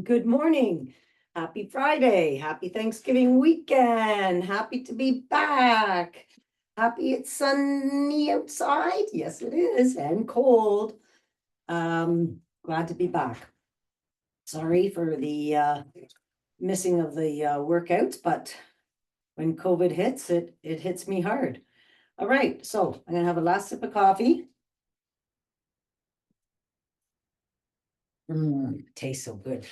Good morning. Happy Friday. Happy Thanksgiving weekend. Happy to be back. Happy it's sunny outside. Yes, it is. And cold. Glad to be back. Sorry for the missing of the workouts, but when COVID hits, it hits me hard. All right, so I'm gonna have a last sip of coffee. Tastes so good.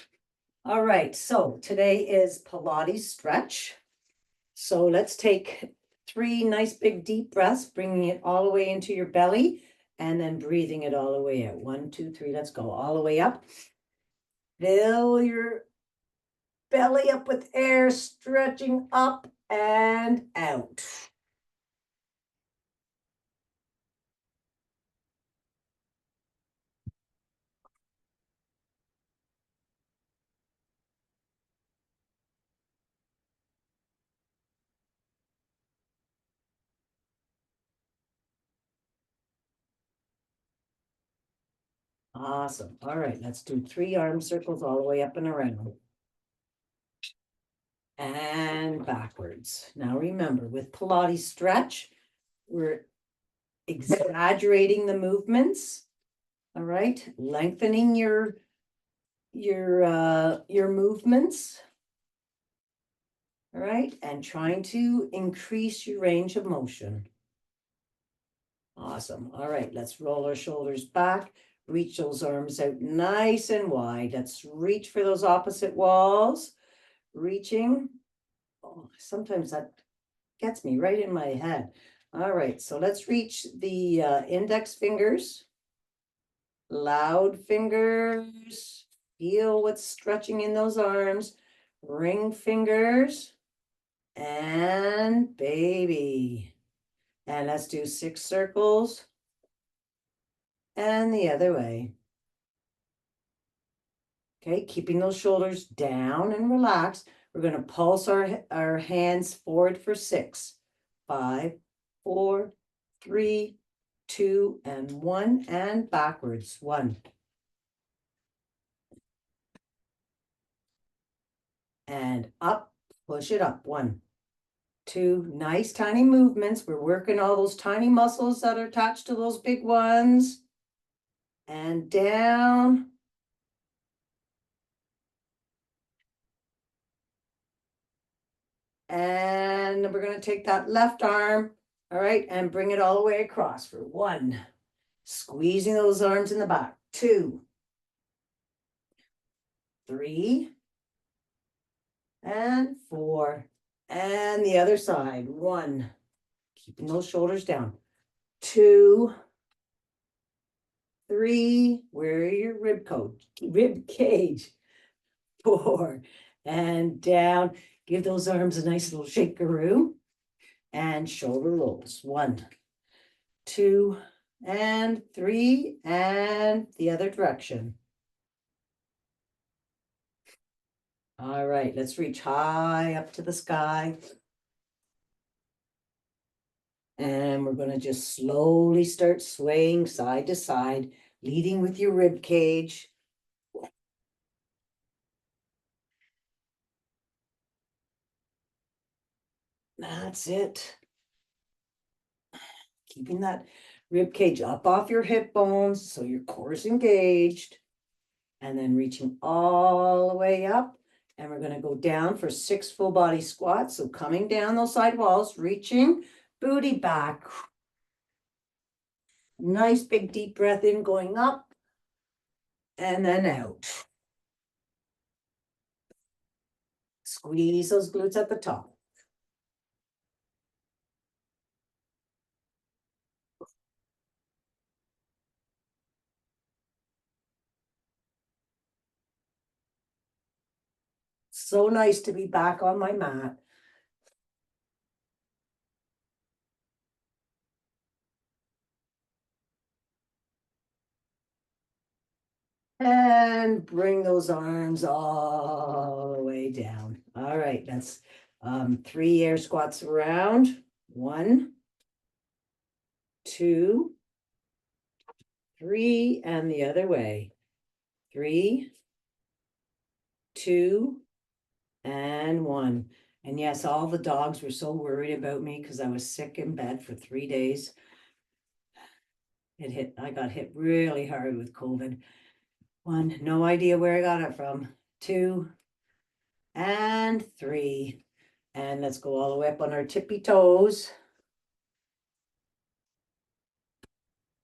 All right, so today is Pilates stretch. So let's take 3 nice big deep breaths, bringing it all the way into your belly and then breathing it all the way out. 1, 2, 3, let's go all the way up. Fill your belly up with air, stretching up and out. Awesome. All right, let's do 3 arm circles all the way up and around. And backwards. Now remember, with Pilates stretch, we're exaggerating the movements. All right, lengthening your movements. All right, and trying to increase your range of motion. Awesome. All right, let's roll our shoulders back, reach those arms out nice and wide. Let's reach for those opposite walls, reaching. Oh, sometimes that gets me right in my head. All right, so let's reach the index fingers, loud fingers, feel what's stretching in those arms, ring fingers, and baby. And let's do 6 circles. And the other way. Okay, keeping those shoulders down and relaxed. We're going to pulse our hands forward for 6, 5, 4, 3, 2, and 1, and backwards. 1. And up, push it up. 1, 2, nice tiny movements. We're working all those tiny muscles that are attached to those big ones. And down. And we're going to take that left arm, all right, and bring it all the way across for 1. Squeezing those arms in the back. 2, 3, and 4. And the other side. 1. Keeping those shoulders down. 2, 3. Where are your rib cage. 4. And down. Give those arms a nice little shakeroo. And shoulder rolls. 1, 2, and 3, and the other direction. All right, let's reach high up to the sky. And we're going to just slowly start swaying side to side, leading with your rib cage. That's it. Keeping that rib cage up off your hip bones so your core is engaged. And then reaching all the way up. And we're going to go down for 6 full body squats. So coming down those side walls, reaching, booty back. Nice big deep breath in, going up and then out. Squeeze those glutes at the top. So nice to be back on my mat. And bring those arms all the way down. All right, that's 3 air squats around. 1, 2, 3, and the other way. 3, 2, and 1. And yes, all the dogs were so worried about me because I was sick in bed for 3 days. I got hit really hard with COVID. 1, no idea where I got it from. 2, and 3. And let's go all the way up on our tippy toes.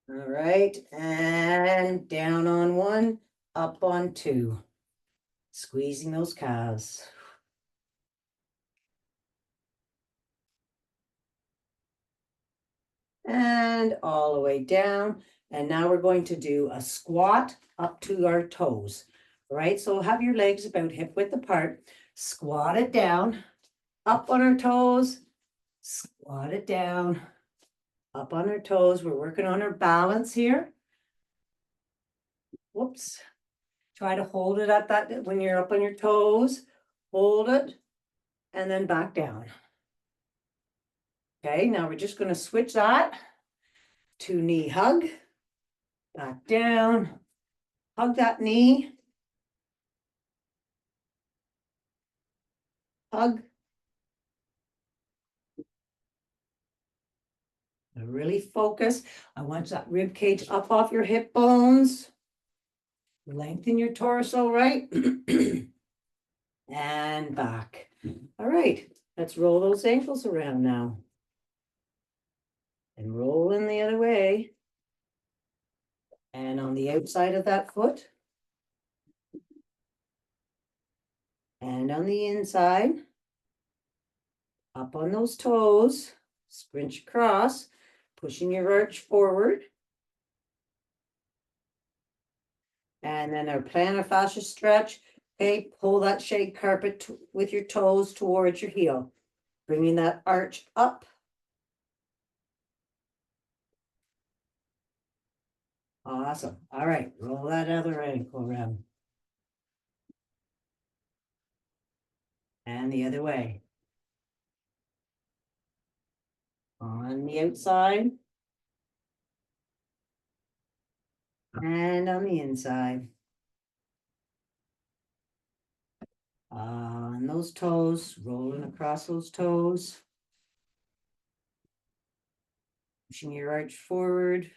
All right, and down on 1, up on 2. Squeezing those calves. And all the way down. And now we're going to do a squat up to our toes. All right, so have your legs about hip width apart. Squat it down, up on our toes. Squat it down, up on our toes. We're working on our balance here. Whoops. Try to hold it at that when you're up on your toes. Hold it and then back down. Okay, now we're just going to switch that to knee hug. Back down. Hug that knee. Hug. Really focus. I want that rib cage up off your hip bones. Lengthen your torso, right? And back. All right, let's roll those ankles around now. And roll in the other way. And on the outside of that foot. And on the inside. Up on those toes. Scrunch across. Pushing your arch forward. And then our plantar fascia stretch. Okay, pull that shade carpet with your toes towards your heel. Bringing that arch up. Awesome. All right, roll that other ankle around. And the other way. On the outside. And on the inside. On those toes, rolling across those toes. Pushing your arch forward.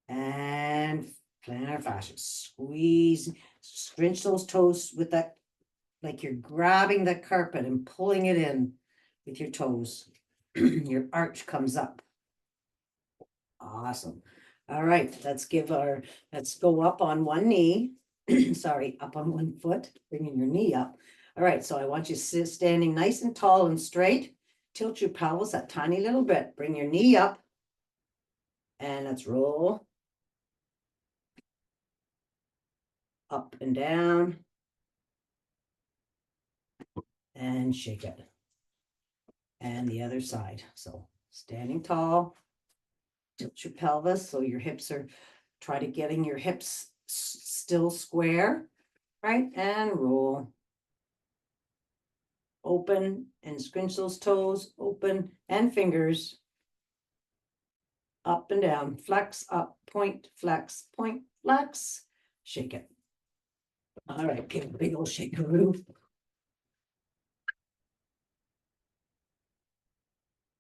And plantar fascia. Squeeze, scrunch those toes with that, like you're grabbing the carpet and pulling it in with your toes. Your arch comes up. Awesome. All right, let's go up on one knee. Sorry, up on one foot, bringing your knee up. All right, so I want you standing nice and tall and straight. Tilt your pelvis a tiny little bit. Bring your knee up. And let's roll. Up and down. And shake it. And the other side. So standing tall. Tilt your pelvis so your hips are, try to getting your hips still square, right? And roll. Open and scrunch those toes, open and fingers. Up and down, flex, up, point, flex, shake it. All right, give a big old shakeroo.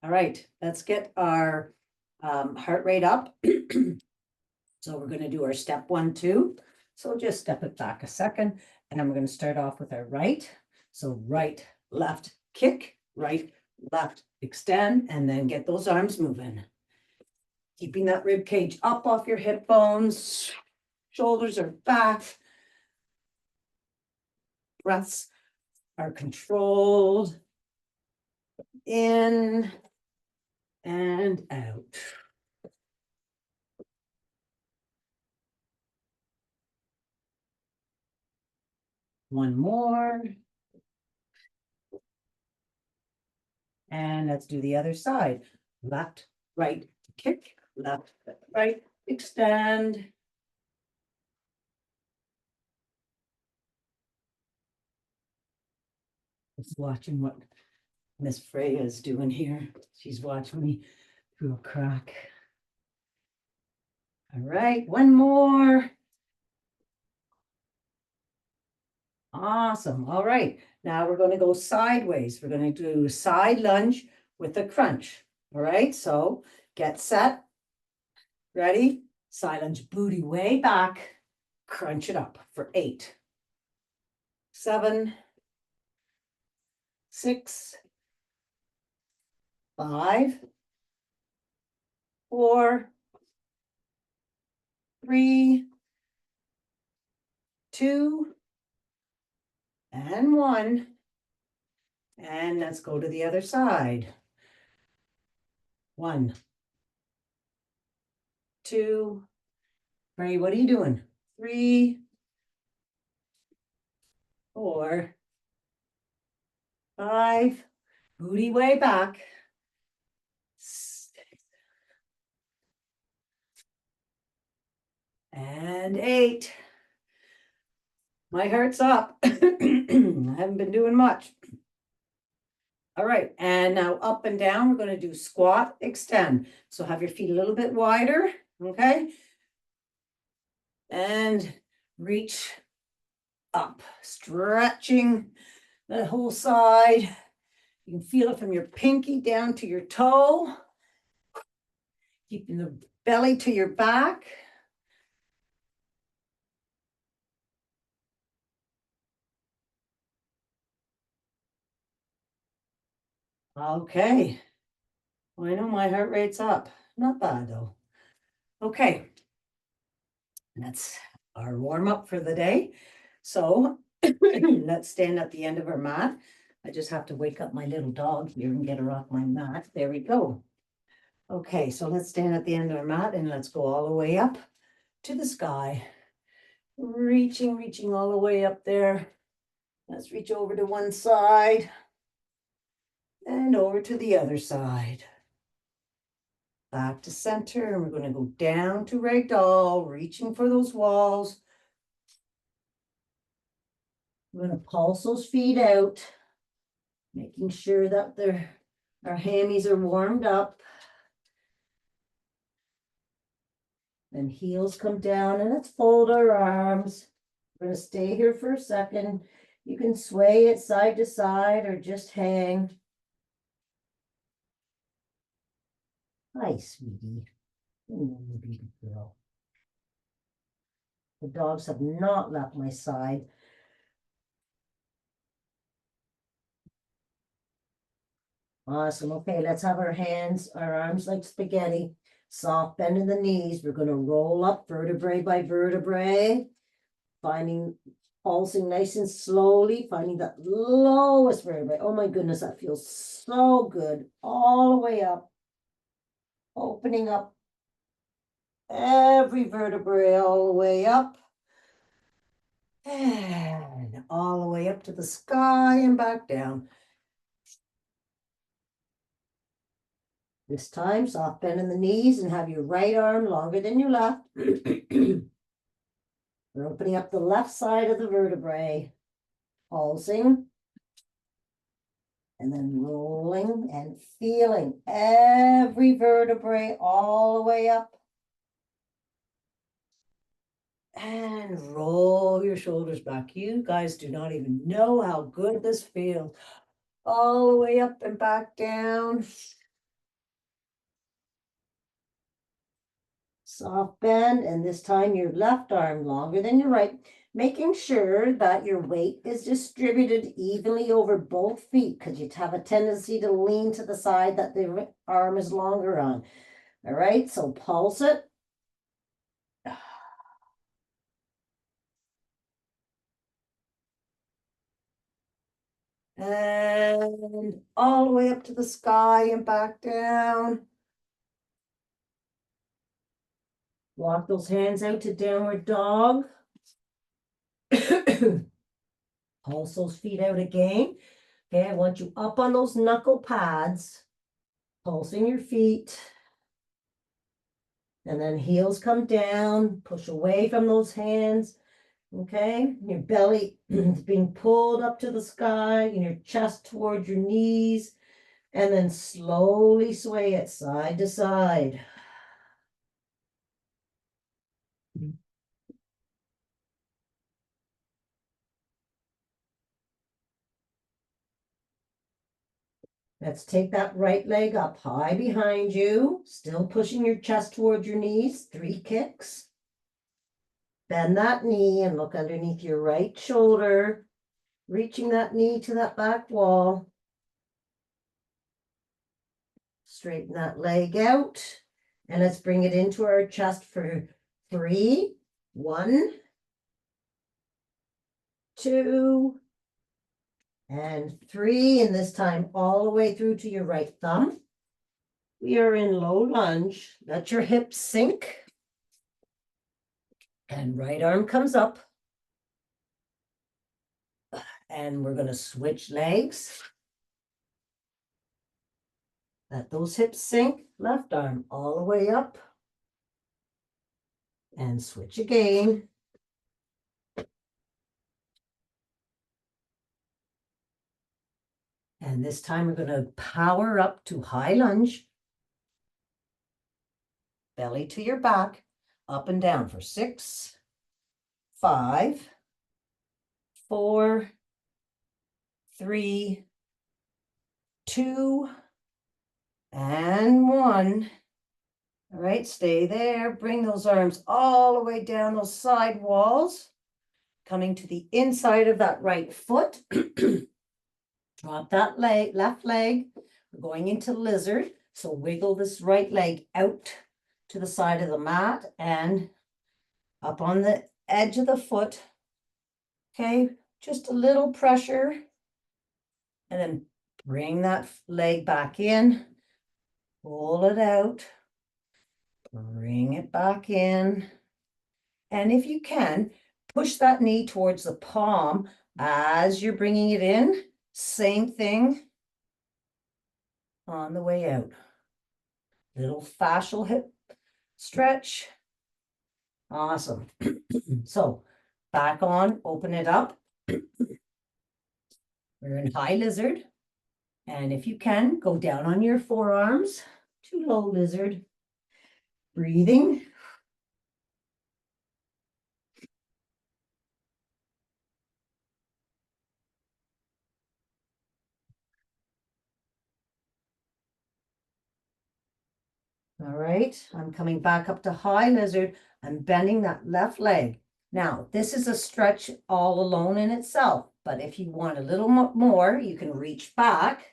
All right, let's get our heart rate up. So we're going to do our step 1, 2. So just step it back a second. And then we're going to start off with our right. So right, left, kick, right, left, extend, and then get those arms moving. Keeping that rib cage up off your hip bones. Shoulders are back. Breaths are controlled. In and out. One more. And let's do the other side. Left, right, kick, left, right, extend. Just watching what Miss Freya is doing here. She's watching me through a crack. All right, one more. Awesome. All right. Now we're going to go sideways. We're going to do a side lunge with a crunch. All right. So get set. Ready? Side lunge, booty way back. Crunch it up for 8, 7, 6, 5, 4, 3, 2, and 1. And let's go to the other side. 1, 2, Ray, what are you doing? 3, 4, 5, booty way back. 6, and 8. My heart's up. I haven't been doing much. All right, and now up and down, we're going to do squat, extend. So have your feet a little bit wider, okay? And reach up, stretching the whole side. You can feel it from your pinky down to your toe. Keeping the belly to your back. Okay. Well, I know my heart rate's up. Not bad though. Okay. That's our warm up for the day. So let's stand at the end of our mat. I just have to wake up my little dog here and get her off my mat. There we go. Okay, so let's stand at the end of our mat and let's go all the way up to the sky. Reaching all the way up there. Let's reach over to one side and over to the other side. Back to center, and we're going to go down to ragdoll, reaching for those walls. We're going to pulse those feet out, making sure that our hammies are warmed up. Then heels come down, and let's fold our arms. We're going to stay here for a second. You can sway it side to side or just hang. Hi, sweetie. Baby girl. The dogs have not left my side. Awesome. Okay, let's have our arms like spaghetti. Soft bend in the knees. We're going to roll up vertebrae by vertebrae. Pulsing nice and slowly. Finding that lowest vertebrae. Oh my goodness, that feels so good. All the way up. Opening up every vertebrae all the way up. And all the way up to the sky and back down. This time, soft bend in the knees and have your right arm longer than your left. We're opening up the left side of the vertebrae, pulsing, and then rolling and feeling every vertebrae all the way up. And roll your shoulders back. You guys do not even know how good this feels. All the way up and back down. Soft bend, and this time your left arm longer than your right, making sure that your weight is distributed evenly over both feet, because you'd have a tendency to lean to the side that the arm is longer on. All right, so pulse it. And all the way up to the sky and back down. Walk those hands out to downward dog. Pulse those feet out again. Okay, I want you up on those knuckle pads, pulsing your feet. And then heels come down, push away from those hands. Okay, your belly is being pulled up to the sky and your chest towards your knees. And then slowly sway it side to side. Let's take that right leg up high behind you, still pushing your chest towards your knees, 3 kicks. Bend that knee and look underneath your right shoulder, reaching that knee to that back wall. Straighten that leg out, and let's bring it into our chest for 3, 1, 2, and 3, and this time all the way through to your right thumb. We are in low lunge. Let your hips sink. And right arm comes up. And we're going to switch legs. Let those hips sink. Left arm all the way up. And switch again. And this time we're going to power up to high lunge. Belly to your back. Up and down for 6, 5, 4, 3, 2, and 1. All right, stay there. Bring those arms all the way down those side walls, coming to the inside of that right foot. Drop that leg, left leg. We're going into lizard. So wiggle this right leg out to the side of the mat and up on the edge of the foot. Okay, just a little pressure. And then bring that leg back in. Pull it out. Bring it back in. And if you can, push that knee towards the palm as you're bringing it in. Same thing on the way out. Little fascial hip stretch. Awesome. So back on, open it up. We're in high lizard. And if you can, go down on your forearms to low lizard. Breathing. All right, I'm coming back up to high lizard. I'm bending that left leg. Now, this is a stretch all alone in itself, but if you want a little more, you can reach back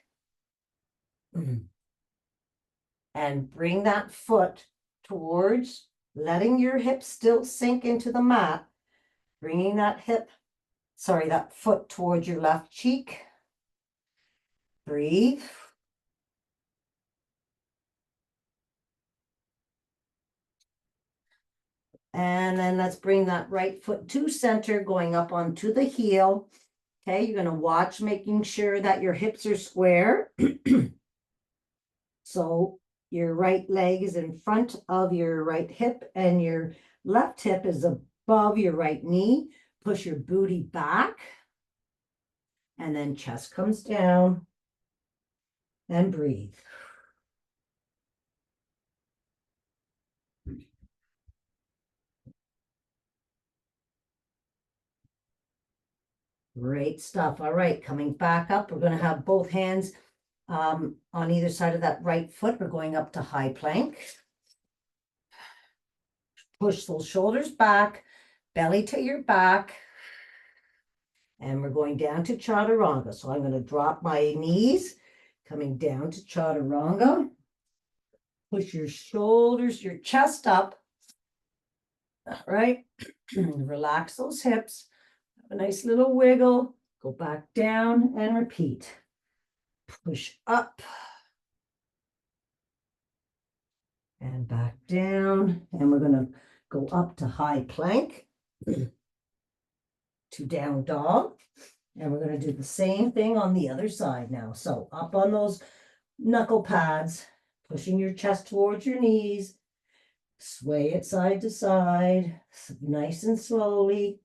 and bring that foot towards, letting your hips still sink into the mat, bringing that that foot towards your left cheek. Breathe. And then let's bring that right foot to center, going up onto the heel. Okay, you're going to watch, making sure that your hips are square. So your right leg is in front of your right hip and your left hip is above your right knee. Push your booty back. And then chest comes down. And breathe. Great stuff. All right, coming back up, we're going to have both hands on either side of that right foot. We're going up to high plank. Push those shoulders back, belly to your back. And we're going down to chaturanga. So I'm going to drop my knees, coming down to chaturanga. Push your shoulders, your chest up. All right. Relax those hips. Have a nice little wiggle. Go back down and repeat. Push up. And back down. And we're going to go up to high plank. To down dog. And we're going to do the same thing on the other side now. So up on those knuckle pads, pushing your chest towards your knees. Sway it side to side, nice and slowly.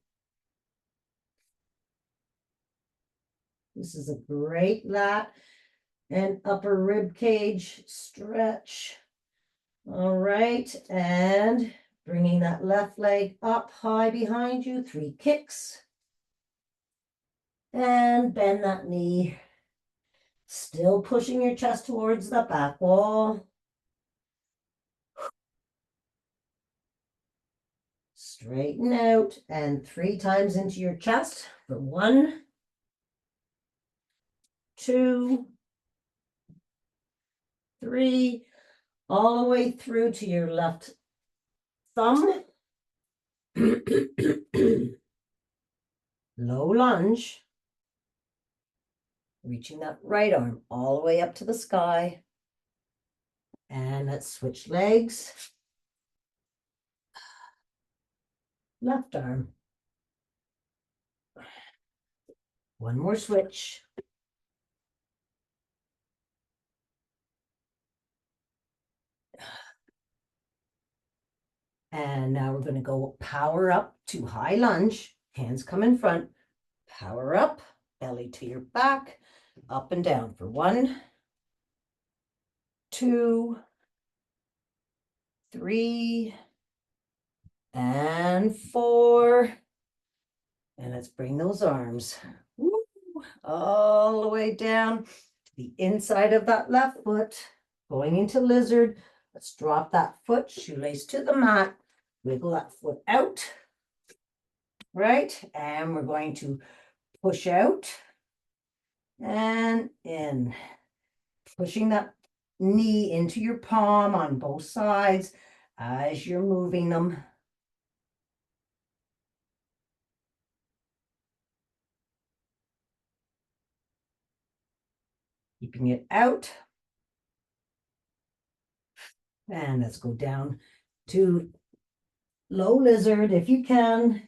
This is a great lat and upper rib cage stretch. All right, and bringing that left leg up high behind you, 3 kicks. And bend that knee. Still pushing your chest towards the back wall. Straighten out and 3 times into your chest for 1, 2, 3, all the way through to your left thumb. Low lunge. Reaching that right arm all the way up to the sky. And let's switch legs. Left arm. One more switch. And now we're going to go power up to high lunge. Hands come in front. Power up, belly to your back, up and down for 1, 2, 3, and 4. And let's bring those arms all the way down to the inside of that left foot, going into lizard. Let's drop that foot, shoelace to the mat, wiggle that foot out, right? And we're going to push out and in, pushing that knee into your palm on both sides as you're moving them. Keeping it out. And let's go down to low lizard if you can.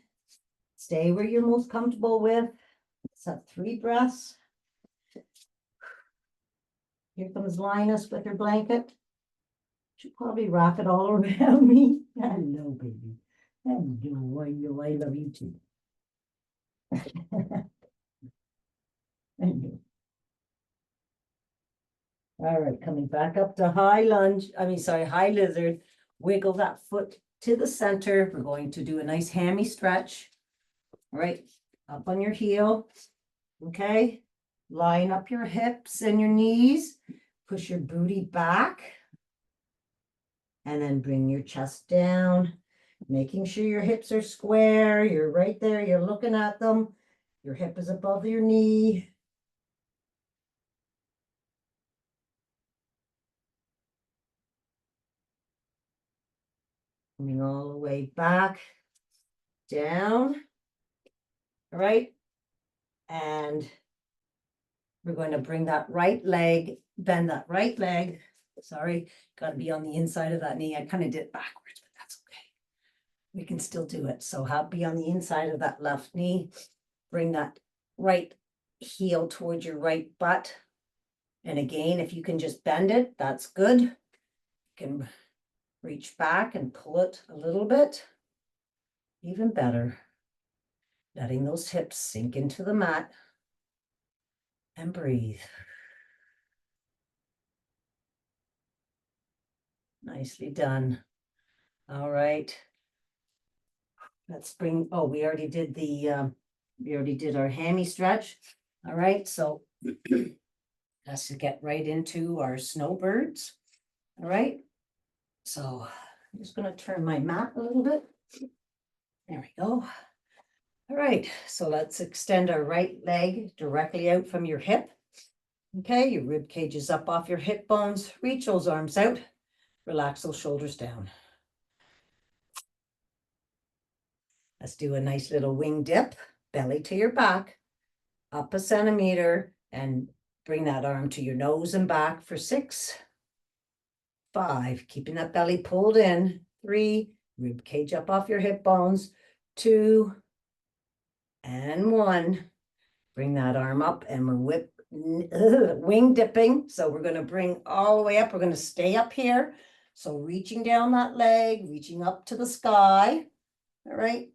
Stay where you're most comfortable with. Let's have 3 breaths. Here comes Linus with her blanket. Should probably wrap it all around me. Hello, baby. Hello, I know I love you too. I know. All right, coming back up to high lunge. High lizard. Wiggle that foot to the center. We're going to do a nice hammy stretch. All right, up on your heel. Okay, line up your hips and your knees. Push your booty back. And then bring your chest down. Making sure your hips are square. You're right there. You're looking at them. Your hip is above your knee. Coming all the way back, down. All right. And we're going to bring that right leg, bend that right leg. Sorry, got to be on the inside of that knee. I kind of did it backwards, but that's okay. We can still do it. So be on the inside of that left knee. Bring that right heel towards your right butt. And again, if you can just bend it, that's good. You can reach back and pull it a little bit. Even better. Letting those hips sink into the mat. And breathe. Nicely done. All right. Let's bring, we already did our hammy stretch. All right, so let's get right into our snowbirds. All right, so I'm just going to turn my mat a little bit. There we go. All right, so let's extend our right leg directly out from your hip. Okay, your rib cage is up off your hip bones. Reach those arms out. Relax those shoulders down. Let's do a nice little wing dip, belly to your back, up a centimeter, and bring that arm to your nose and back for 6, 5, keeping that belly pulled in, 3, rib cage up off your hip bones, 2, and 1. Bring that arm up and we're wing dipping. So we're going to bring all the way up. We're going to stay up here. So reaching down that leg, reaching up to the sky. All right.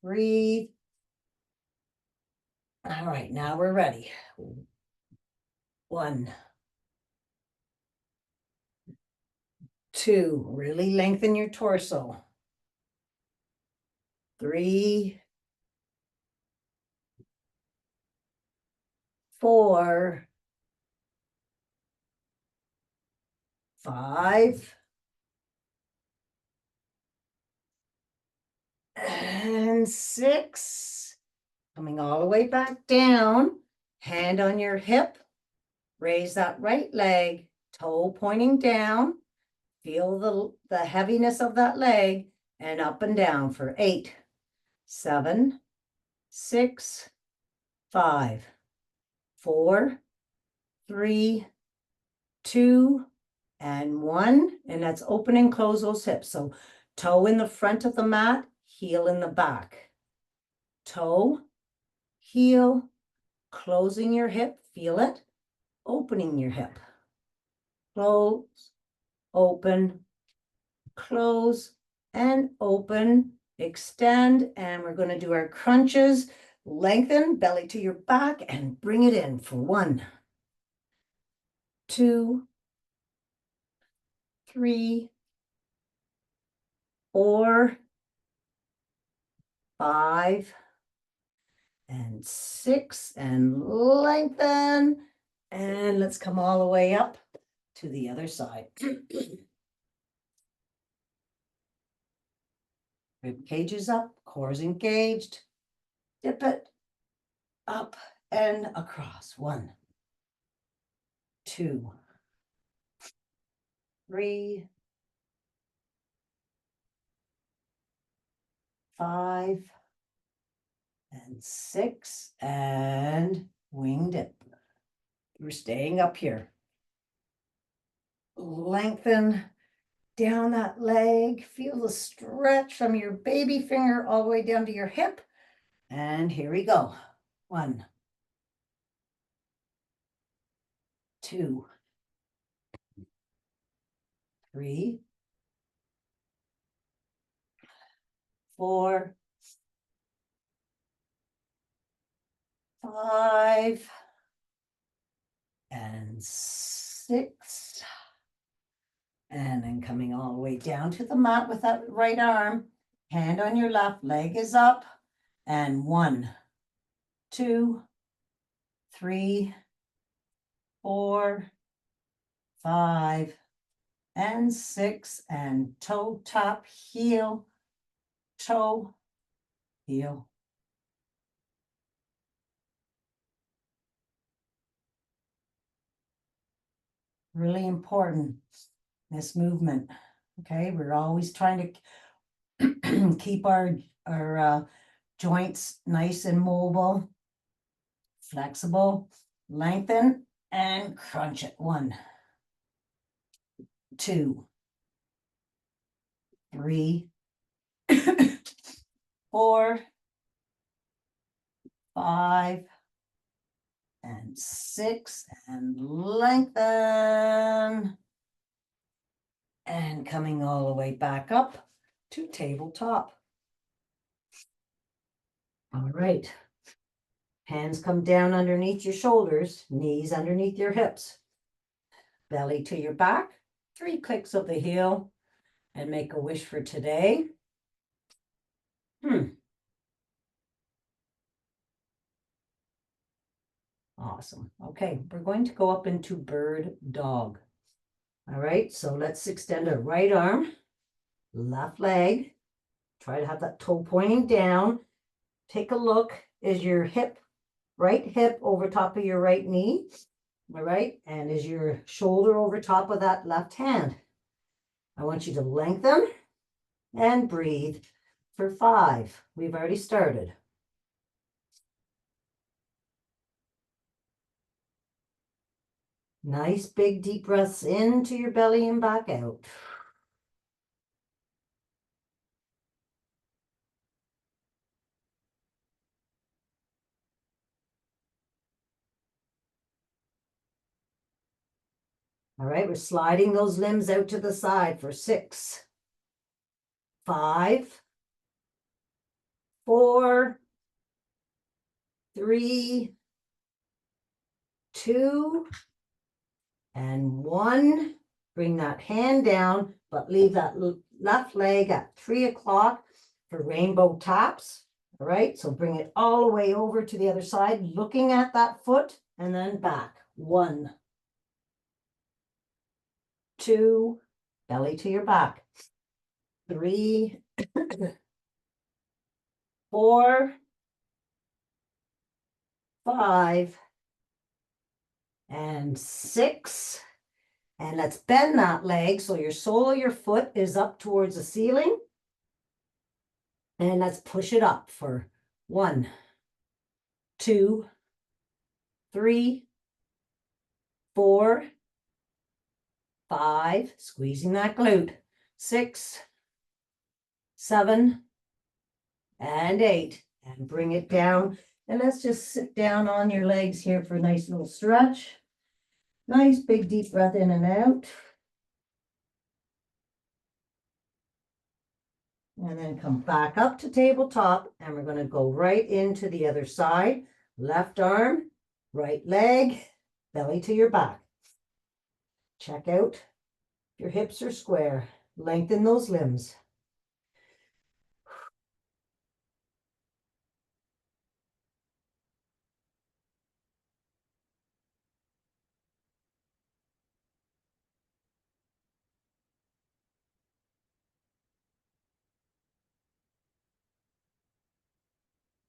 Breathe. All right, now we're ready. 1, 2, really lengthen your torso. 3, 4, 5, and 6. Coming all the way back down, hand on your hip, raise that right leg, toe pointing down, feel the heaviness of that leg, and up and down for 8, 7, 6, 5, 4, 3, 2, and 1. And that's open and close those hips. So toe in the front of the mat, heel in the back. Toe, heel, closing your hip, feel it, opening your hip. Close, open, close, and open, extend, and we're going to do our crunches. Lengthen, belly to your back, and bring it in for 1, 2, 3, 4, 5, and 6, and lengthen. And let's come all the way up to the other side. Rib cage is up, core is engaged. Dip it up and across. 1, 2, 3, 5, and 6, and wing dip. We're staying up here. Lengthen down that leg. Feel the stretch from your baby finger all the way down to your hip. And here we go. 1, 2, 3, 4, 5, and 6. And then coming all the way down to the mat with that right arm. Hand on your left, leg is up. And 1, 2, 3, 4, 5, and 6. And toe tap, heel, toe, heel. Really important, this movement. Okay, we're always trying to keep our joints nice and mobile, flexible. Lengthen and crunch it. 1, 2, 3, 4, 5, and 6, and lengthen. And coming all the way back up to tabletop. All right. Hands come down underneath your shoulders, knees underneath your hips. Belly to your back, 3 clicks of the heel, and make a wish for today. Awesome. Okay, we're going to go up into bird dog. All right, so let's extend our right arm, left leg. Try to have that toe pointing down. Take a look. Is your hip, right hip over top of your right knee? All right, and is your shoulder over top of that left hand? I want you to lengthen and breathe for 5. We've already started. Nice big deep breaths into your belly and back out. All right, we're sliding those limbs out to the side for 6, 5, 4, 3, 2, and 1. Bring that hand down, but leave that left leg at 3 o'clock for rainbow taps. All right, so bring it all the way over to the other side, looking at that foot and then back. 1, 2, belly to your back. 3, 4, 5, and 6. And let's bend that leg so your sole of your foot is up towards the ceiling. And let's push it up for 1, 2, 3, 4, 5, squeezing that glute, 6, 7, and 8, and bring it down. And let's just sit down on your legs here for a nice little stretch. Nice big deep breath in and out. And then come back up to tabletop, and we're going to go right into the other side. Left arm, right leg, belly to your back. Check out if your hips are square. Lengthen those limbs.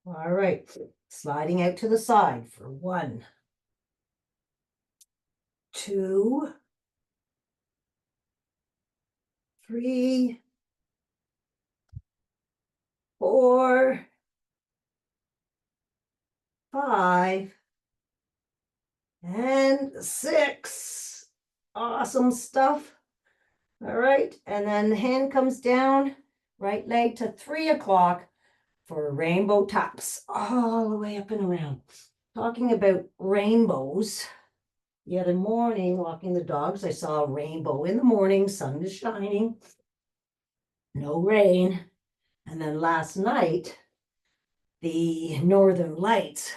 All right, sliding out to the side for 1, 2, 3, 4, 5, and 6. Awesome stuff. All right, and then the hand comes down, right leg to 3 o'clock for rainbow taps all the way up and around. Talking about rainbows, the other morning walking the dogs, I saw a rainbow in the morning, sun is shining, no rain. And then last night, the northern lights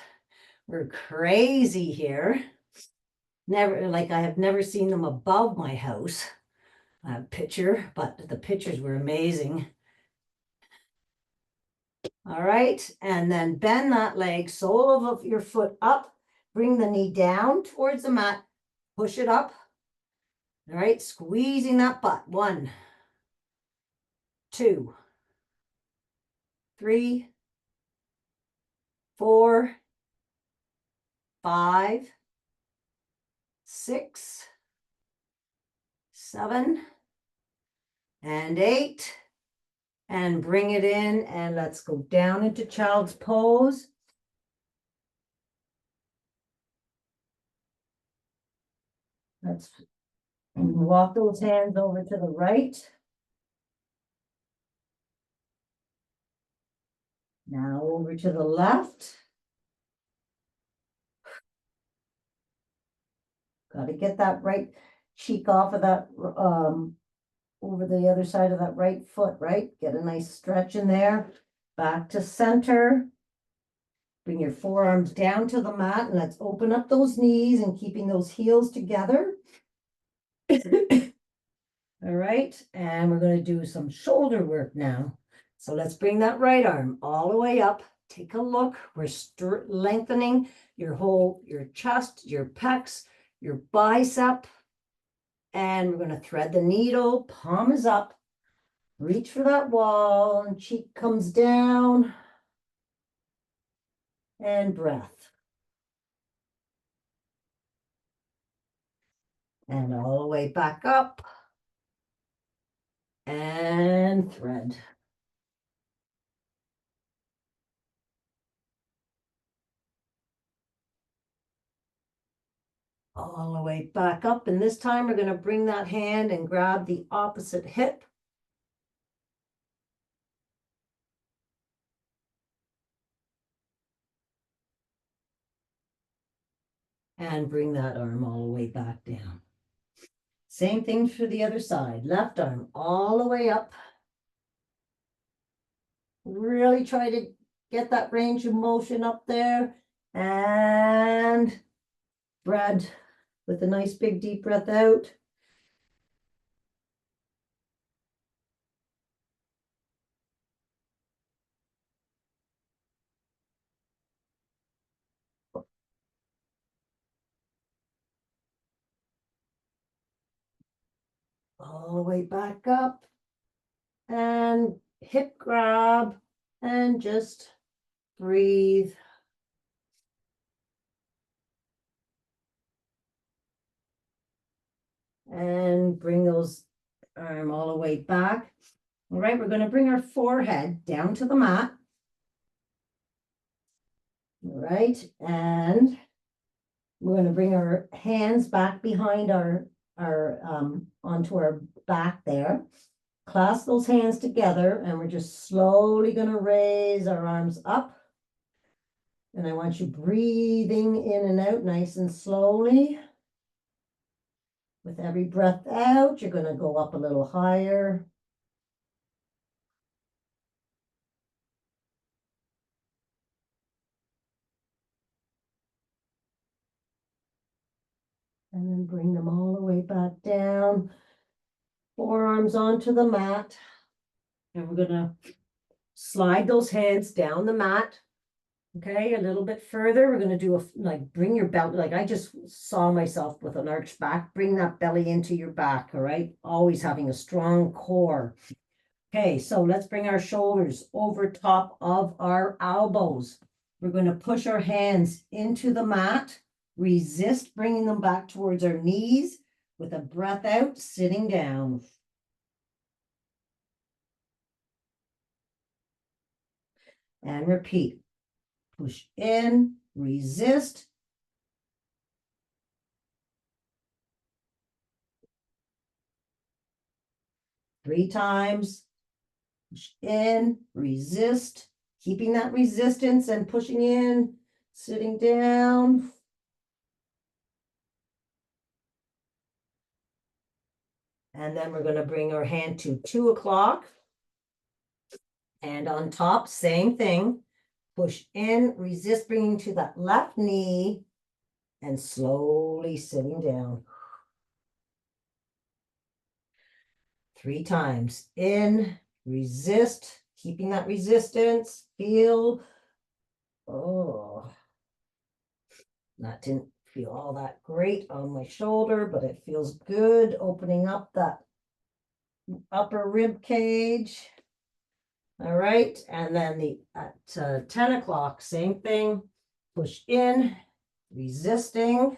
were crazy here. Never, like I have never seen them above my house. Picture, but the pictures were amazing. All right, and then bend that leg, sole of your foot up, bring the knee down towards the mat, push it up. All right, squeezing that butt. 1, 2, 3, 4, 5, 6, 7, and 8. And bring it in, and let's go down into child's pose. Let's walk those hands over to the right. Now over to the left. Got to get that right cheek off of that, over the other side of that right foot, right? Get a nice stretch in there. Back to center. Bring your forearms down to the mat, and let's open up those knees and keeping those heels together. All right, and we're going to do some shoulder work now. So let's bring that right arm all the way up. Take a look. We're lengthening your chest, your pecs, your bicep. And we're going to thread the needle. Palm is up. Reach for that wall, and cheek comes down. And breath. And all the way back up. And thread. All the way back up. And this time we're going to bring that hand and grab the opposite hip. And bring that arm all the way back down. Same thing for the other side. Left arm all the way up. Really try to get that range of motion up there. And thread with a nice big deep breath out. all the way back up, and hip grab, and just breathe. And bring those arm all the way back. All right, we're going to bring our forehead down to the mat. All right, and we're going to bring our hands back behind our onto our back there. Clasp those hands together, and we're just slowly going to raise our arms up. And I want you breathing in and out nice and slowly. With every breath out, you're going to go up a little higher. And then bring them all the way back down. Forearms onto the mat. And we're going to slide those hands down the mat. Okay, a little bit further. We're going to do like bring your belly, like I just saw myself with an arched back. Bring that belly into your back, all right? Always having a strong core. Okay, so let's bring our shoulders over top of our elbows. We're going to push our hands into the mat. Resist bringing them back towards our knees with a breath out, sitting down. And repeat. Push in, resist. Three times. Push in, resist. Keeping that resistance and pushing in, sitting down. And then we're going to bring our hand to 2 o'clock. And on top, same thing. Push in, resist bringing to that left knee, and slowly sitting down. 3 times. In, resist, keeping that resistance. Feel. Oh, that didn't feel all that great on my shoulder, but it feels good. Opening up that upper rib cage. All right, and then at 10 o'clock, same thing. Push in, resisting.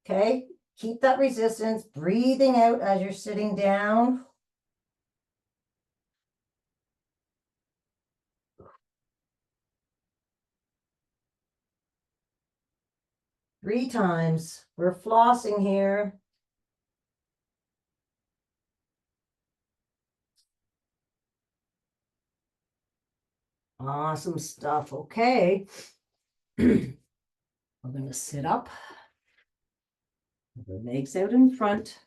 Okay, keep that resistance, breathing out as you're sitting down. Three times. We're flossing here. Awesome stuff. Okay. We're going to sit up. The legs out in front.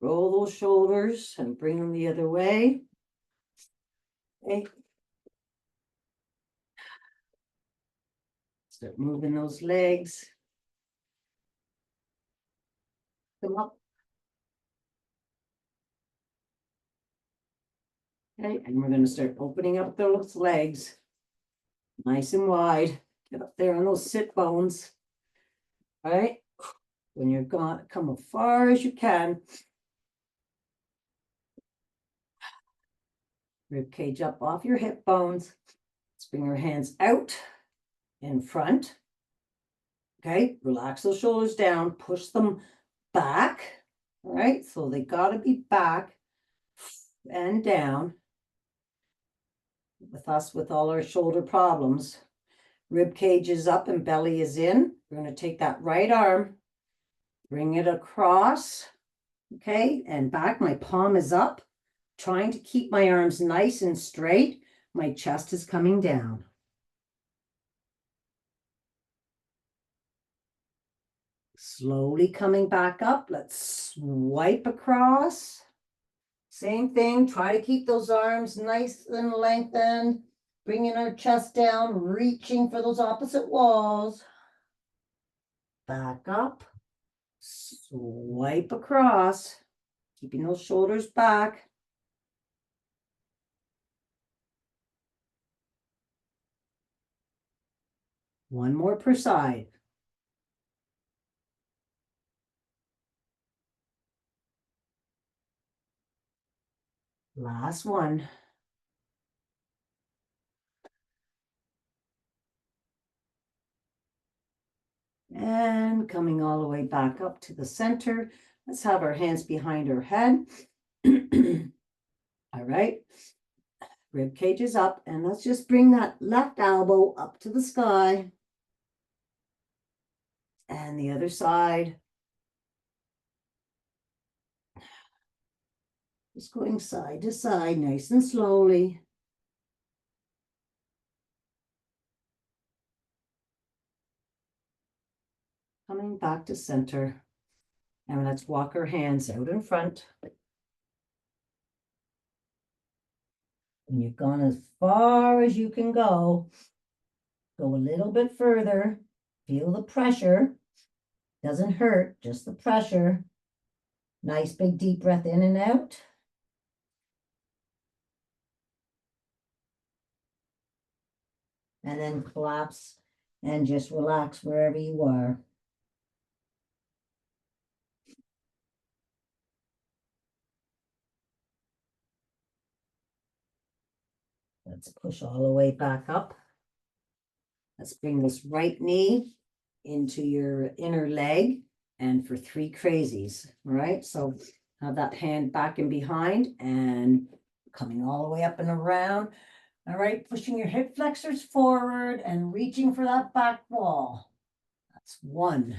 Roll those shoulders and bring them the other way. Okay. Start moving those legs. Come up. Okay, and we're going to start opening up those legs. Nice and wide. Get up there on those sit bones. All right. When you're gone, come as far as you can. Rib cage up off your hip bones. Let's bring our hands out in front. Okay, relax those shoulders down, push them back. All right, so they got to be back and down. With us, with all our shoulder problems, rib cage is up and belly is in. We're going to take that right arm, bring it across, okay, and back. My palm is up, trying to keep my arms nice and straight. My chest is coming down. Slowly coming back up. Let's swipe across. Same thing. Try to keep those arms nice and lengthened. Bringing our chest down, reaching for those opposite walls. Back up. Swipe across. Keeping those shoulders back. One more per side. Last one. And coming all the way back up to the center. Let's have our hands behind our head. All right. Rib cage is up, and let's just bring that left elbow up to the sky. And the other side. Just going side to side, nice and slowly. Coming back to center. And let's walk our hands out in front. And you've gone as far as you can go. Go a little bit further. Feel the pressure. Doesn't hurt, just the pressure. Nice big deep breath in and out. And then collapse and just relax wherever you are. Let's push all the way back up. Let's bring this right knee into your inner leg and for 3 crazies, all right? So have that hand back and behind and coming all the way up and around. All right, pushing your hip flexors forward and reaching for that back wall. That's 1.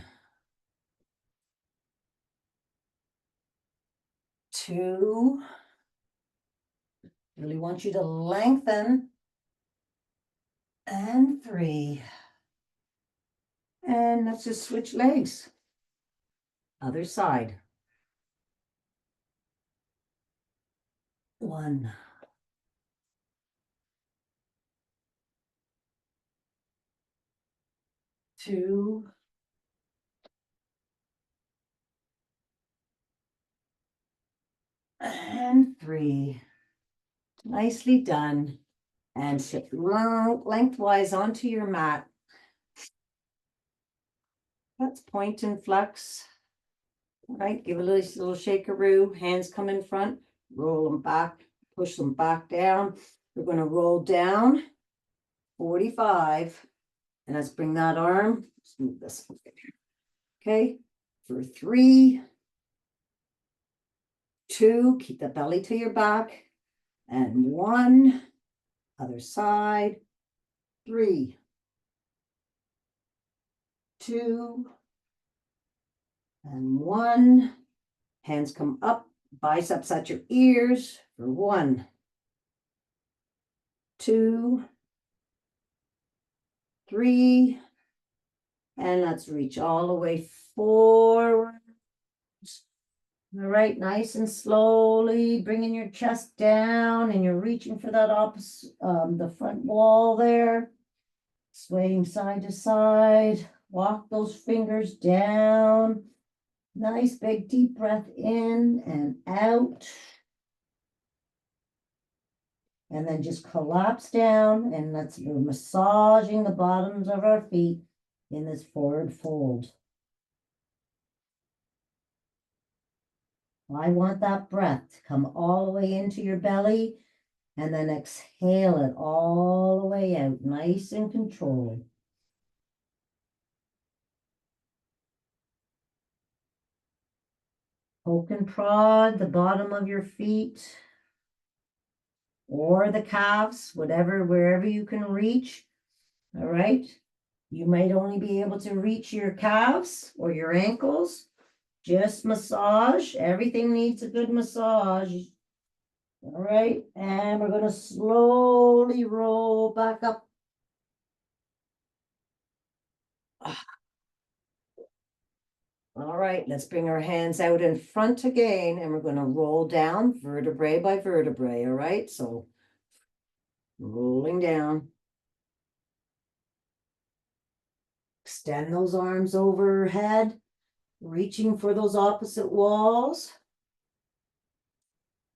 2. Really want you to lengthen. And 3. And let's just switch legs. Other side. 1. 2. And 3. Nicely done. And sit lengthwise onto your mat. Let's point and flex. All right, give a little shakeroo. Hands come in front. Roll them back. Push them back down. We're going to roll down 45. And let's bring that arm. Let's move this. Okay, for 3, 2, keep the belly to your back, and 1, other side, 3, 2, and 1. Hands come up, biceps at your ears for 1, 2, 3, and let's reach all the way forward. All right, nice and slowly bringing your chest down, and you're reaching for that opposite, the front wall there. Swaying side to side. Walk those fingers down. Nice big deep breath in and out. And then just collapse down, and we're massaging the bottoms of our feet in this forward fold. I want that breath to come all the way into your belly, and then exhale it all the way out, nice and controlled. Poke and prod the bottom of your feet or the calves, wherever you can reach. All right. You might only be able to reach your calves or your ankles. Just massage. Everything needs a good massage. All right. And we're going to slowly roll back up. All right, let's bring our hands out in front again, and we're going to roll down vertebrae by vertebrae. All right, so rolling down. Extend those arms overhead, reaching for those opposite walls.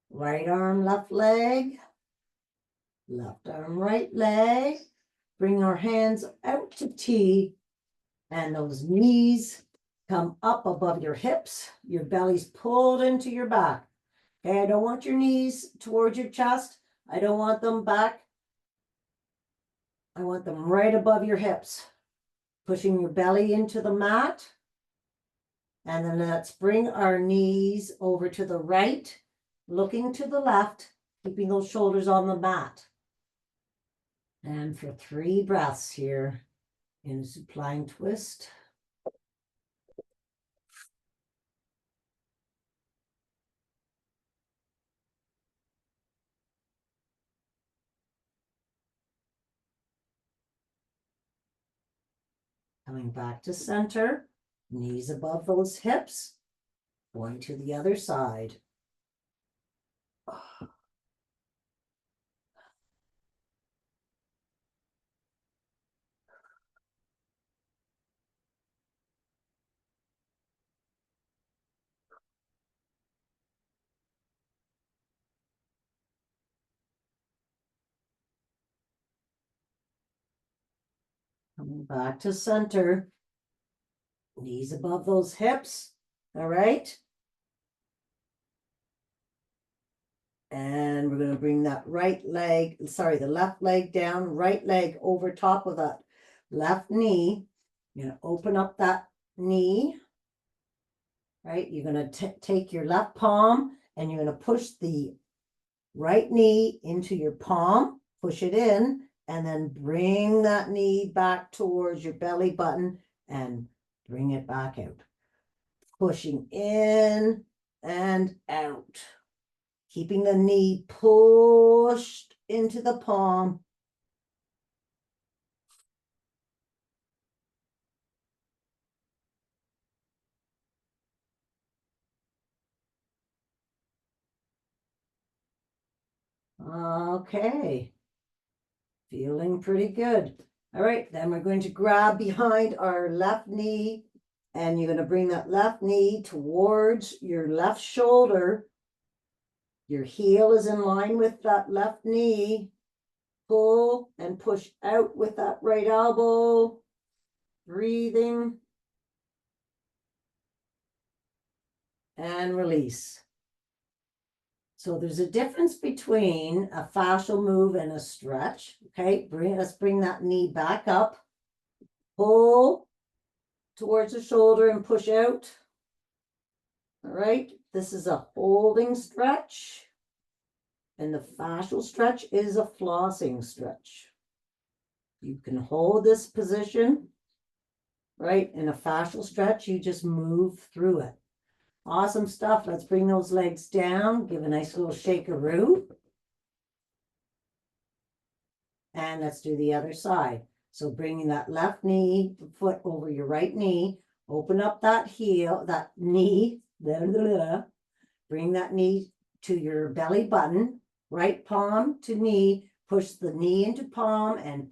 Right arm, left leg. Left arm, right leg. Bring our hands out to T, and those knees come up above your hips. Your belly's pulled into your back. Okay, I don't want your knees towards your chest. I don't want them back. I want them right above your hips. Pushing your belly into the mat. And then let's bring our knees over to the right, looking to the left, keeping those shoulders on the mat. And for 3 breaths here in supine twist. Coming back to center, knees above those hips, going to the other side. Coming back to center, knees above those hips, all right? And we're going to bring that the left leg down, right leg over top of that left knee. You're going to open up that knee, right? You're going to take your left palm and you're going to push the right knee into your palm, push it in, and then bring that knee back towards your belly button and bring it back out. Pushing in and out. Keeping the knee pushed into the palm. Okay. Feeling pretty good. All right, then we're going to grab behind our left knee and you're going to bring that left knee towards your left shoulder. Your heel is in line with that left knee. Pull and push out with that right elbow. Breathing. And release. So there's a difference between a fascial move and a stretch. Okay, let's bring that knee back up. Pull towards the shoulder and push out. All right, this is a holding stretch. And the fascial stretch is a flossing stretch. You can hold this position, right? In a fascial stretch, you just move through it. Awesome stuff. Let's bring those legs down. Give a nice little shakaroo. And let's do the other side. So bringing that left knee, foot over your right knee. Open up that heel, that knee. Bring that knee to your belly button. Right palm to knee. Push the knee into palm and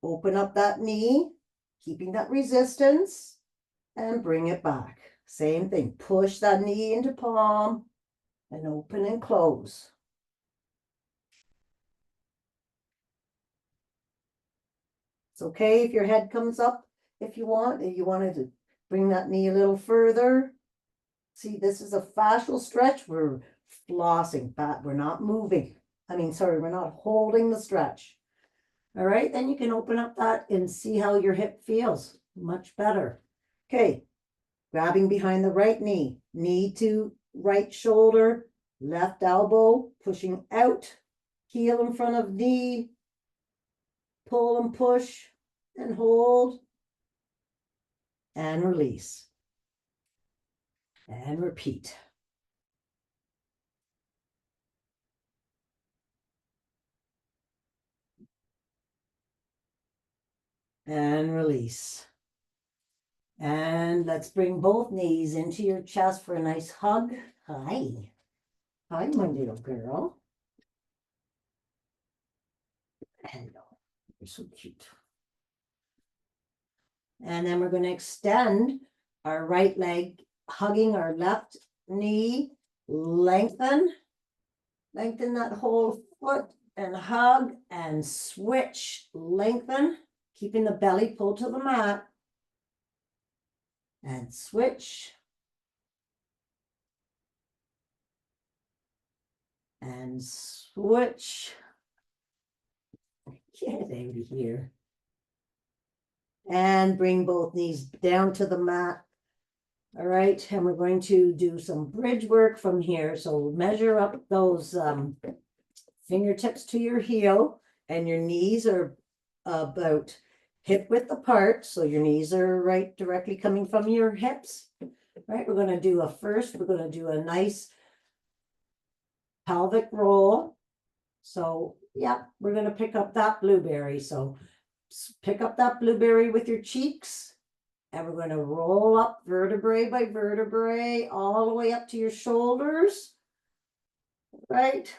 open up that knee. Keeping that resistance. And bring it back. Same thing. Push that knee into palm and open and close. It's okay if your head comes up if you want. If you wanted to bring that knee a little further. See, this is a fascial stretch. We're flossing, but we're not moving. We're not holding the stretch. All right, then you can open up that and see how your hip feels. Much better. Okay. Grabbing behind the right knee, knee to right shoulder, left elbow, pushing out, heel in front of knee, pull and push and hold, and release. And repeat. And release. And let's bring both knees into your chest for a nice hug. Hi. Hi, my little girl. Hello. You're so cute. And then we're going to extend our right leg, hugging our left knee. Lengthen. Lengthen that whole foot and hug and switch. Lengthen. Keeping the belly pulled to the mat. And switch. and switch. Get out of here. And bring both knees down to the mat. All right, and we're going to do some bridge work from here. So measure up those fingertips to your heel, and your knees are about hip width apart. So your knees are right directly coming from your hips. Right, we're going to do we're going to do a nice pelvic roll. So yeah, we're going to pick up that blueberry. So pick up that blueberry with your cheeks, and we're going to roll up vertebrae by vertebrae all the way up to your shoulders. Right,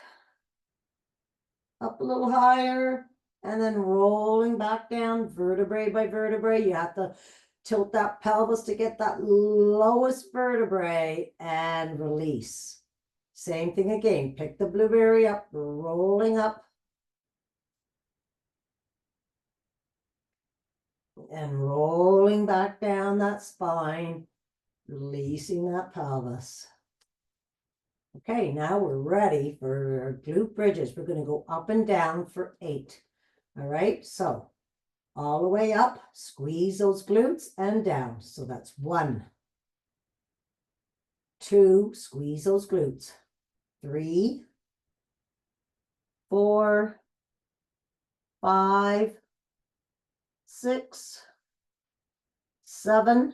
up a little higher, and then rolling back down vertebrae by vertebrae. You have to tilt that pelvis to get that lowest vertebrae and release. Same thing again. Pick the blueberry up, rolling up and rolling back down that spine, releasing that pelvis. Okay, now we're ready for our glute bridges. We're going to go up and down for 8. All right, so all the way up, squeeze those glutes, and down. So that's 1, 2, squeeze those glutes. 3, 4, 5, 6, 7,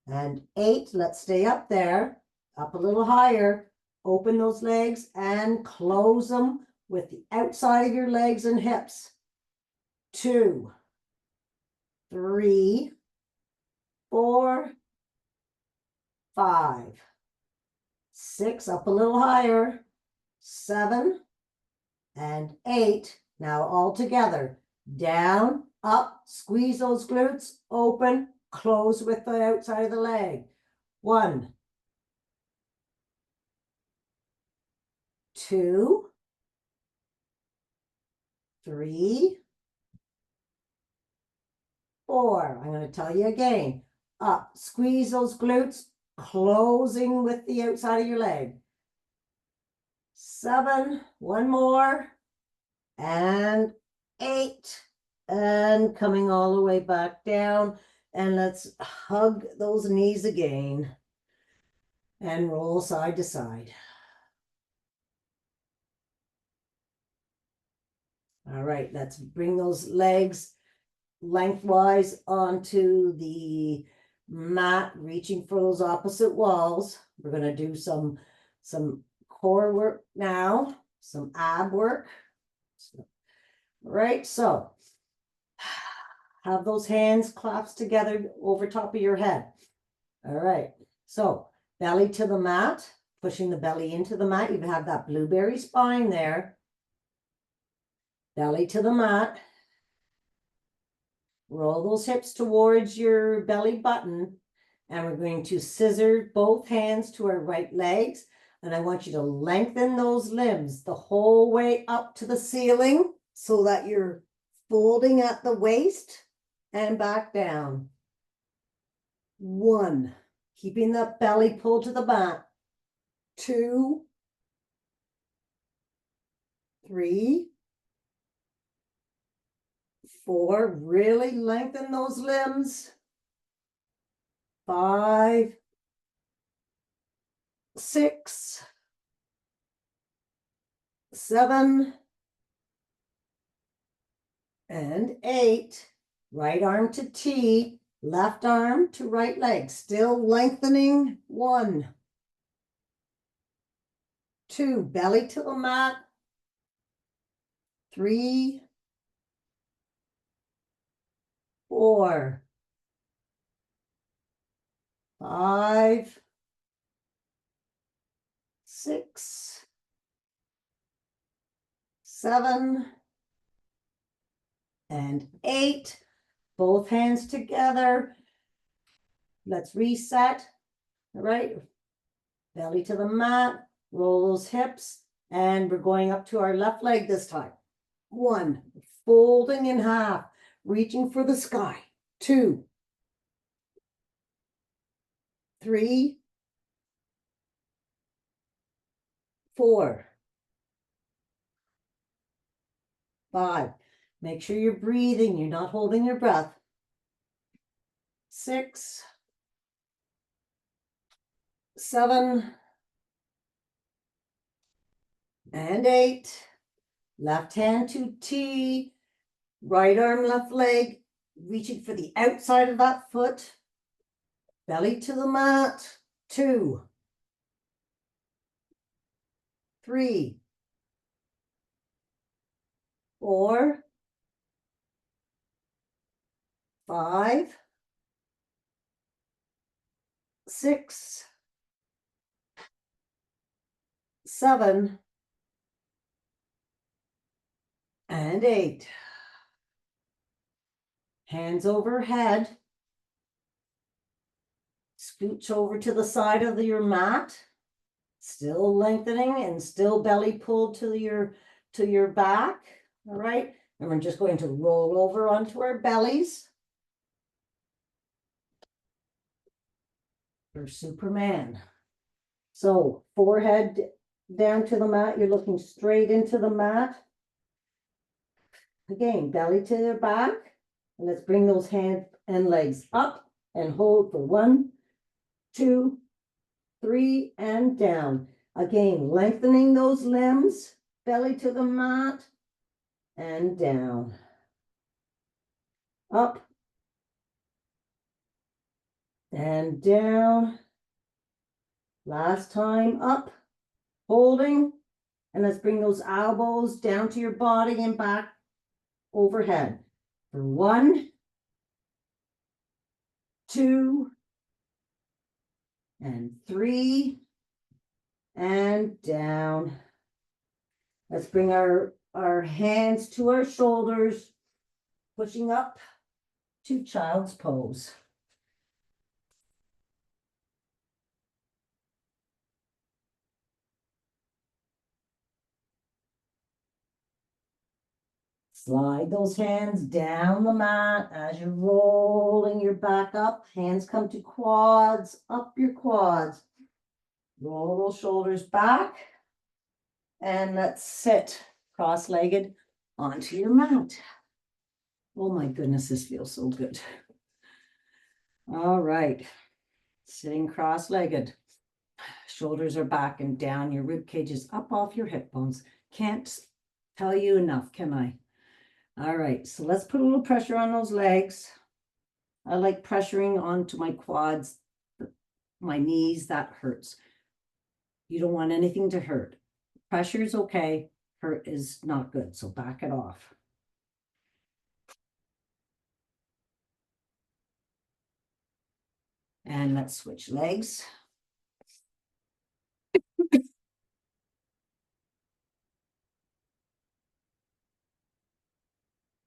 and 8. Let's stay up there, up a little higher. Open those legs and close them with the outside of your legs and hips. 2, 3, 4, 5, 6, up a little higher, 7, and 8. Now all together, down, up, squeeze those glutes, open, close with the outside of the leg. 1, 2, 3, 4. I'm going to tell you again. Up, squeeze those glutes, closing with the outside of your leg. 7, one more, and 8, and coming all the way back down. And let's hug those knees again and roll side to side. All right, let's bring those legs lengthwise onto the mat, reaching for those opposite walls. We're going to do some core work now, some ab work. Right, so have those hands clasped together over top of your head. All right, so belly to the mat, pushing the belly into the mat. You have that blueberry spine there. Belly to the mat. Roll those hips towards your belly button, and we're going to scissor both hands to our right legs, and I want you to lengthen those limbs the whole way up to the ceiling so that you're folding at the waist and back down. 1, keeping that belly pulled to the mat. 2, 3, 4, really lengthen those limbs. 5, 6, 7, and 8. Right arm to T, left arm to right leg, still lengthening. 1, 2, belly to the mat. 3, 4, 5, 6, 7, and 8. Both hands together. Let's reset. All right. Belly to the mat. Roll those hips. And we're going up to our left leg this time. 1, folding in half, reaching for the sky. 2, 3, 4, 5. Make sure you're breathing. You're not holding your breath. 6, 7, and 8. Left hand to T. Right arm, left leg. Reaching for the outside of that foot. Belly to the mat. 2, 3, 4, 5, 6, 7, and 8. Hands overhead. Scooch over to the side of your mat. Still lengthening and still belly pulled to your back. All right. And we're just going to roll over onto our bellies. For Superman. So forehead down to the mat. You're looking straight into the mat. Again, belly to the back. And let's bring those hands and legs up and hold for 1, 2, 3, and down. Again, lengthening those limbs, belly to the mat, and down. Up, and down. Last time, up, holding, and let's bring those elbows down to your body and back overhead. For 1, 2, and 3, and down. Let's bring our hands to our shoulders, pushing up to child's pose. Slide those hands down the mat as you're rolling your back up. Hands come to quads, up your quads. Roll those shoulders back. And let's sit cross-legged onto your mat. Oh my goodness, this feels so good. All right. Sitting cross-legged. Shoulders are back and down. Your rib cage is up off your hip bones. Can't tell you enough, can I? All right, so let's put a little pressure on those legs. I like pressuring onto my quads, my knees, that hurts. You don't want anything to hurt. Pressure is okay, hurt is not good, so back it off. And let's switch legs.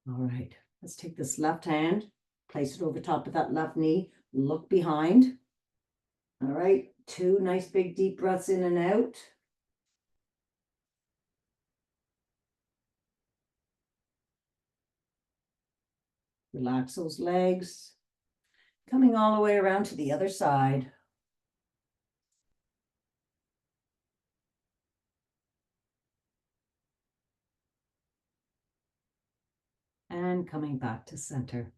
All right, let's take this left hand, place it over top of that left knee, look behind. All right, 2 nice big deep breaths in and out. Relax those legs. Coming all the way around to the other side. And coming back to center.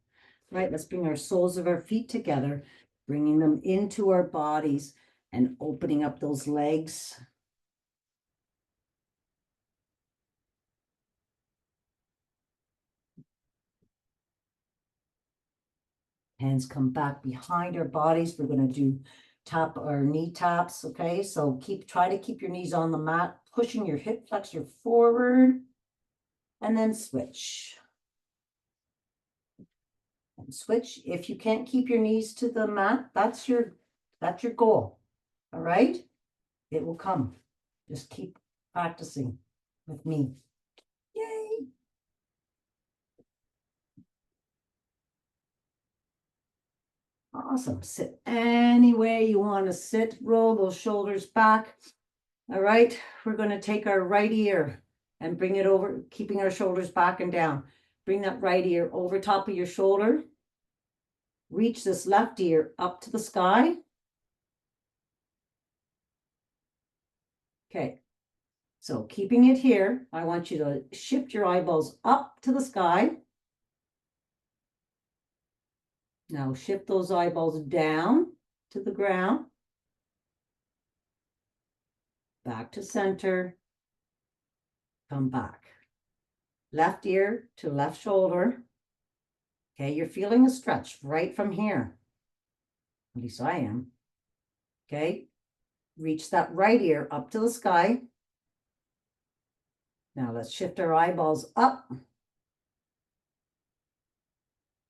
Right, let's bring our soles of our feet together, bringing them into our bodies and opening up those legs. Hands come back behind our bodies. We're going to do tap our knee taps, okay? So try to keep your knees on the mat, pushing your hip flexor forward, and then switch. And switch. If you can't keep your knees to the mat, that's your goal. All right? It will come. Just keep practicing with me. Yay! Awesome. Sit any way you want to sit. Roll those shoulders back. All right. We're going to take our right ear and bring it over, keeping our shoulders back and down. Bring that right ear over top of your shoulder. Reach this left ear up to the sky. Okay. So keeping it here, I want you to shift your eyeballs up to the sky. Now shift those eyeballs down to the ground. Back to center. Come back. Left ear to left shoulder. Okay, you're feeling a stretch right from here. At least I am. Okay, reach that right ear up to the sky. Now let's shift our eyeballs up.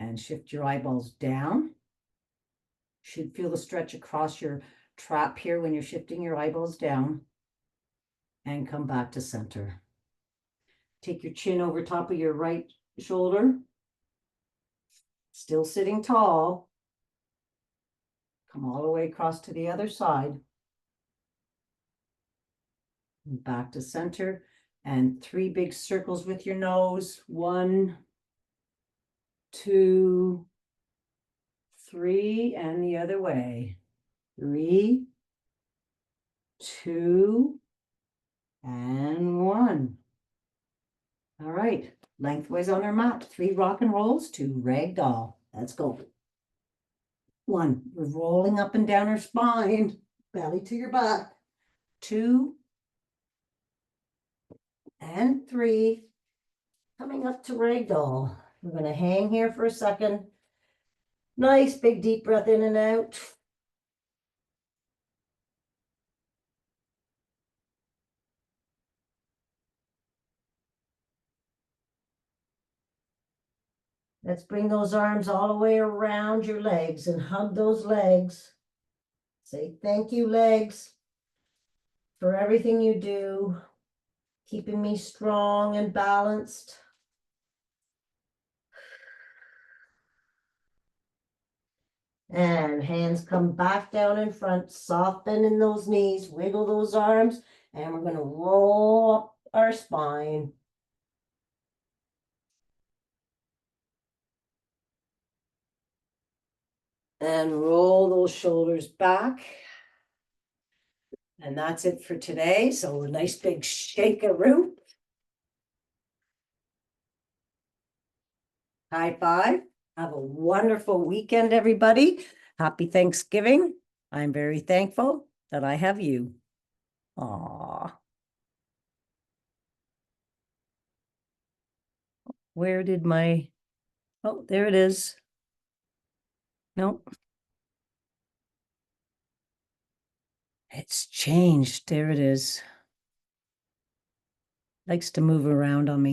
And shift your eyeballs down. Should feel the stretch across your trap here when you're shifting your eyeballs down. And come back to center. Take your chin over top of your right shoulder. Still sitting tall. Come all the way across to the other side. And back to center. And 3 big circles with your nose. 1, 2, 3, and the other way. 3, 2, and 1. All right, lengthways on our mat. 3 rock and rolls, 2 ragdoll. Let's go. 1, we're rolling up and down our spine, belly to your back. 2, and 3, coming up to ragdoll. We're going to hang here for a second. Nice big deep breath in and out. Let's bring those arms all the way around your legs and hug those legs. Say thank you, legs, for everything you do, keeping me strong and balanced. And hands come back down in front, soft bend in those knees, wiggle those arms, and we're going to roll up our spine. And roll those shoulders back. And that's it for today. So a nice big shake-a-roo. High five. Have a wonderful weekend, everybody. Happy Thanksgiving. I'm very thankful that I have you. Aw. Where did my... Oh, there it is. Nope. It's changed. There it is. Likes to move around on me.